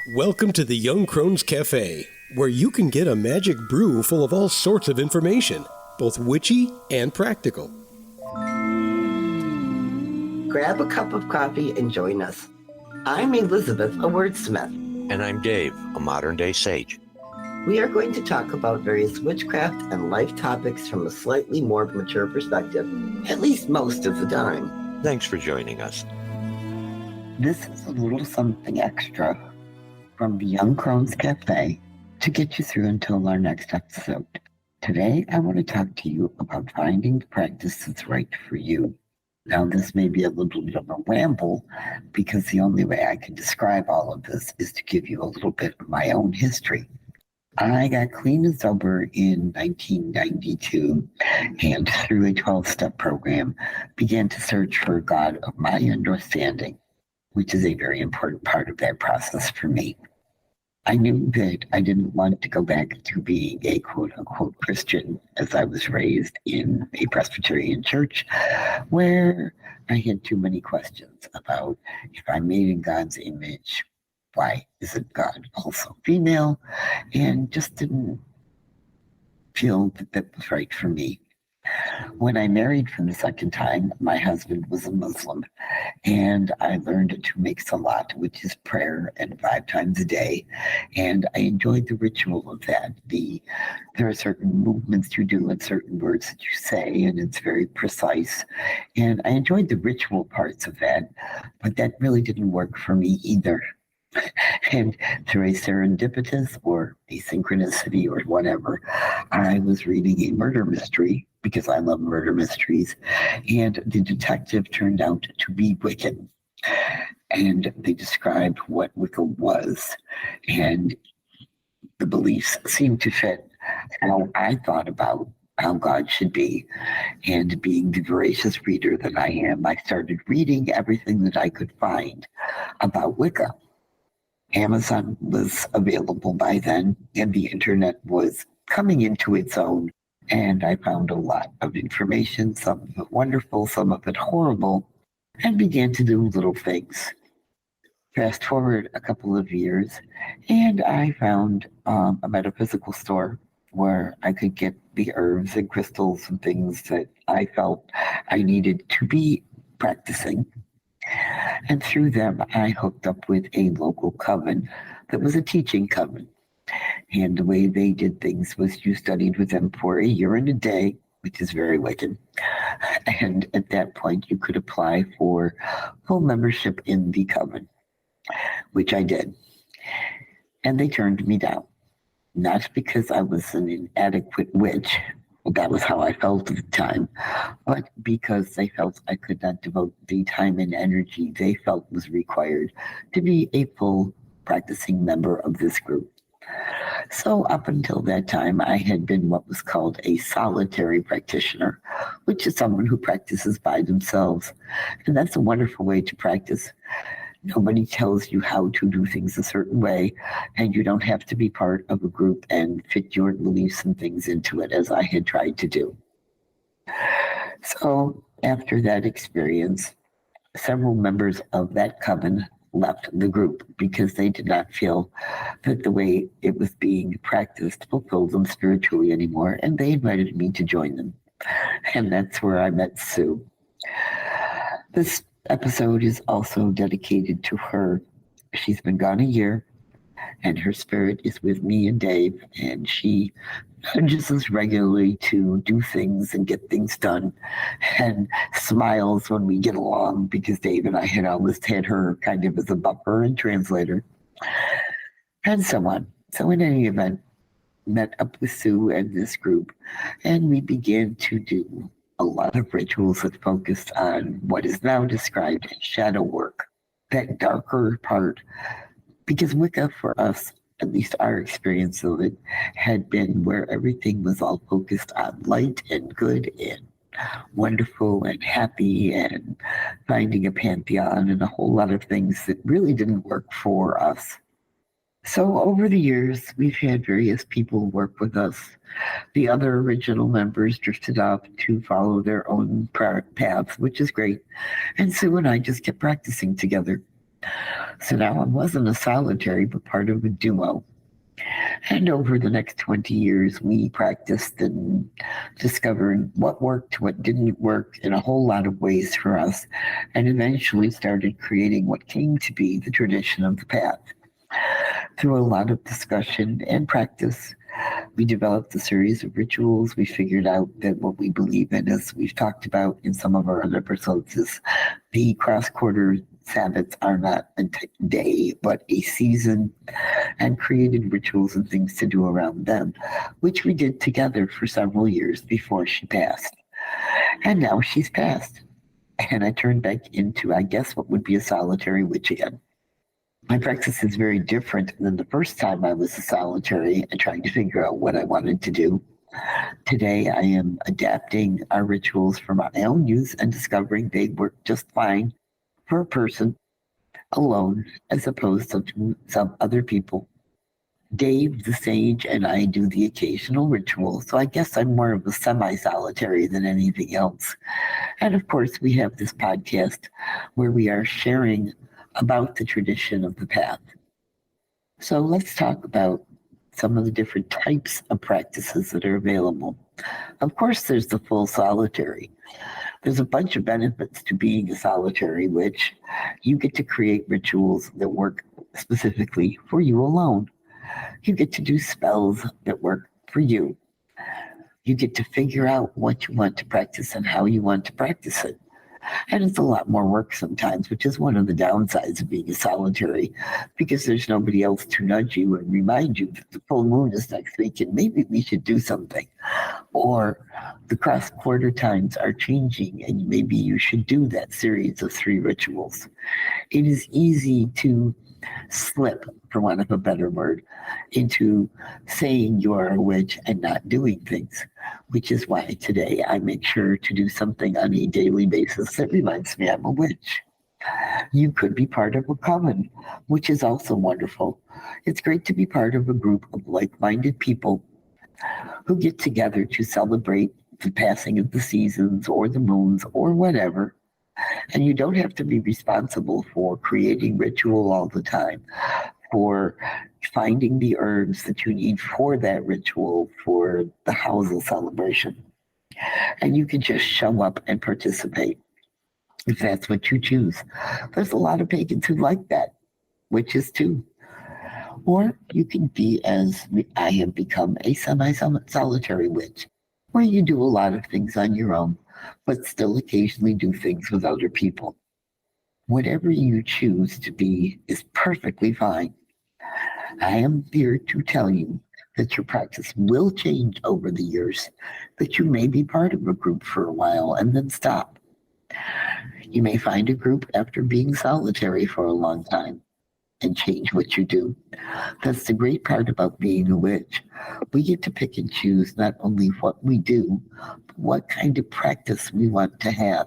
Welcome to the Young Crones Cafe, where you can get a magic brew full of all sorts of information, both witchy and practical. Grab a cup of coffee and join us. I'm Elizabeth, a wordsmith. And I'm Dave, a modern-day sage. We are going to talk about various witchcraft and life topics from a slightly more mature perspective, at least most of the time. Thanks for joining us. This is a little something extra from the Young Crones Cafe to get you through until our next episode. Today, I want to talk to you about finding the practice that's right for you. Now, this may be a little bit of a ramble because the only way I can describe all of this is to give you a little bit of my own history. I got clean and sober in 1992 and through a 12-step program began to search for a God of my understanding, which is a very important part of that process for me. I knew that I didn't want to go back to being a quote-unquote Christian, as I was raised in a Presbyterian church, where I had too many questions about if I'm made in God's image, why isn't God also female? And just didn't feel that that was right for me. When I married for the second time, my husband was a Muslim, and I learned to make salat, which is prayer, and 5 times a day. And I enjoyed the ritual of that. There are certain movements you do and certain words that you say, and it's very precise. And I enjoyed the ritual parts of that, but that really didn't work for me either. And through a serendipitous or a synchronicity or whatever, I was reading a murder mystery because I love murder mysteries, and the detective turned out to be Wiccan. And they described what Wicca was, and the beliefs seemed to fit how I thought about how God should be. And being the voracious reader that I am, I started reading everything that I could find about Wicca. Amazon was available by then, and the internet was coming into its own. And I found a lot of information, some of it wonderful, some of it horrible, and began to do little things. Fast forward a couple of years, and I found a metaphysical store where I could get the herbs and crystals and things that I felt I needed to be practicing. And through them, I hooked up with a local coven that was a teaching coven. And the way they did things was you studied with them for a year and a day, which is very Wiccan. And at that point, you could apply for full membership in the coven, which I did. And they turned me down, not because I was an inadequate witch. That was how I felt at the time, but because they felt I could not devote the time and energy they felt was required to be a full practicing member of this group. So up until that time, I had been what was called a solitary practitioner, which is someone who practices by themselves. And that's a wonderful way to practice. Nobody tells you how to do things a certain way, and you don't have to be part of a group and fit your beliefs and things into it, as I had tried to do. So after that experience, several members of that coven left the group because they did not feel that the way it was being practiced fulfilled them spiritually anymore, and they invited me to join them. And that's where I met Sue. This episode is also dedicated to her. She's been gone a year, and her spirit is with me and Dave, and she nudges us regularly to do things and get things done, and smiles when we get along, because Dave and I had always had her kind of as a buffer and translator, and so on. So in any event, met up with Sue and this group, and we began to do a lot of rituals that focused on what is now described as shadow work, that darker part, because Wicca for us, at least our experience of it, had been where everything was all focused on light and good and wonderful and happy and finding a pantheon and a whole lot of things that really didn't work for us. So over the years, we've had various people work with us. The other original members drifted off to follow their own paths, which is great. And Sue and I just kept practicing together. So now I wasn't a solitary, but part of a duo. And over the next 20 years, we practiced and discovered what worked, what didn't work in a whole lot of ways for us, and eventually started creating what came to be the tradition of the path. Through a lot of discussion and practice, we developed a series of rituals. We figured out that what we believe in, as we've talked about in some of our other episodes, is the cross-quarter Sabbaths are not a day, but a season, and created rituals and things to do around them, which we did together for several years before she passed. And now she's passed. And I turned back into, I guess, what would be a solitary witch again. My practice is very different than the first time I was a solitary and trying to figure out what I wanted to do. Today, I am adapting our rituals for my own use and discovering they work just fine for a person alone as opposed to some other people. Dave, the sage, and I do the occasional ritual, so I guess I'm more of a semi-solitary than anything else. And of course, we have this podcast where we are sharing about the tradition of the path. So let's talk about some of the different types of practices that are available. Of course, there's the full solitary. There's a bunch of benefits to being a solitary witch. You get to create rituals that work specifically for you alone. You get to do spells that work for you. You get to figure out what you want to practice and how you want to practice it. And it's a lot more work sometimes, which is one of the downsides of being a solitary, because there's nobody else to nudge you and remind you that the full moon is next week and maybe we should do something. Or the cross-quarter times are changing and maybe you should do that series of 3 rituals. It is easy to slip, for want of a better word, into saying you're a witch and not doing things, which is why today I make sure to do something on a daily basis that reminds me I'm a witch. You could be part of a coven, which is also wonderful. It's great to be part of a group of like-minded people who get together to celebrate the passing of the seasons or the moons or whatever. And you don't have to be responsible for creating ritual all the time, for finding the herbs that you need for that ritual for the Housel celebration. And you can just show up and participate if that's what you choose. There's a lot of pagans who like that, witches too. Or you can be, as I have become, a semi-solitary witch, where you do a lot of things on your own, but still occasionally do things with other people. Whatever you choose to be is perfectly fine. I am here to tell you that your practice will change over the years, that you may be part of a group for a while and then stop. You may find a group after being solitary for a long time and change what you do. That's the great part about being a witch. We get to pick and choose not only what we do, but what kind of practice we want to have.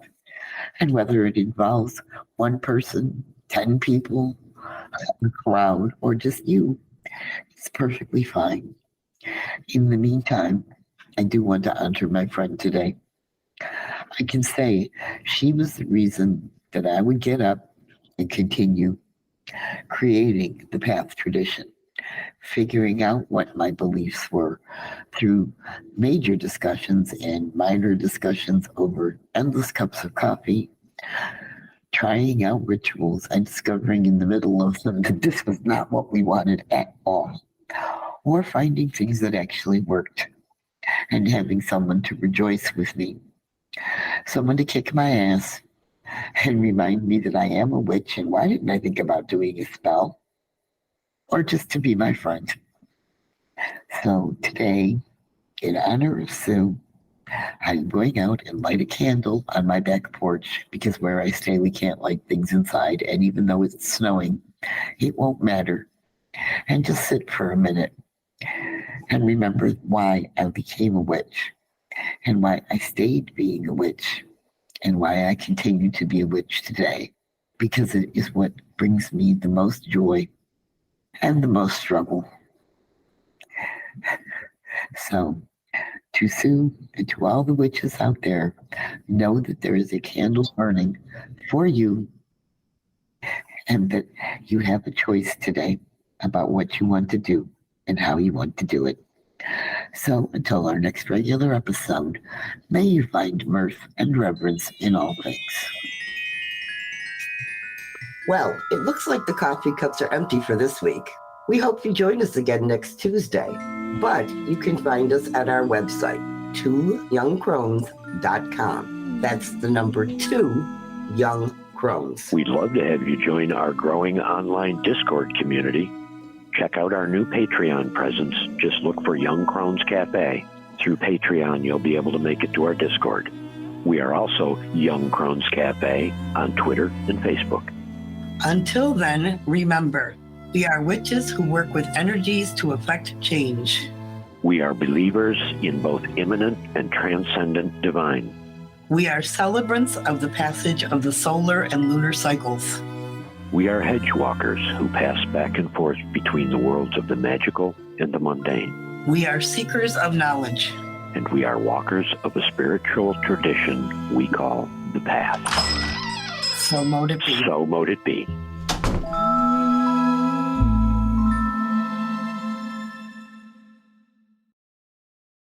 And whether it involves one person, 10 people, a crowd, or just you, it's perfectly fine. In the meantime, I do want to honor my friend today. I can say she was the reason that I would get up and continue creating the path tradition, figuring out what my beliefs were through major discussions and minor discussions over endless cups of coffee, trying out rituals and discovering in the middle of them that this was not what we wanted at all, or finding things that actually worked and having someone to rejoice with me, someone to kick my ass and remind me that I am a witch and why didn't I think about doing a spell, or just to be my friend. So today, in honor of Sue, I'm going out and light a candle on my back porch because where I stay, we can't light things inside. And even though it's snowing, it won't matter. And just sit for a minute and remember why I became a witch and why I stayed being a witch and why I continue to be a witch today, because it is what brings me the most joy and the most struggle. So, to Sue and to all the witches out there, know that there is a candle burning for you. and that you have a choice today about what you want to do and how you want to do it. So until our next regular episode, may you find mirth and reverence in all things. Well, it looks like the coffee cups are empty for this week. We hope you join us again next Tuesday, but you can find us at our website, 2youngcrones.com. That's the number 2, Young Crones. We'd love to have you join our growing online Discord community. Check out our new Patreon presence. Just look for Young Crones Cafe. Through Patreon, you'll be able to make it to our Discord. We are also Young Crones Cafe on Twitter and Facebook. Until then, remember, we are witches who work with energies to effect change. We are believers in both immanent and transcendent divine. We are celebrants of the passage of the solar and lunar cycles. We are hedge walkers who pass back and forth between the worlds of the magical and the mundane. We are seekers of knowledge. And we are walkers of a spiritual tradition we call the Path. So mote it be. So mote it be.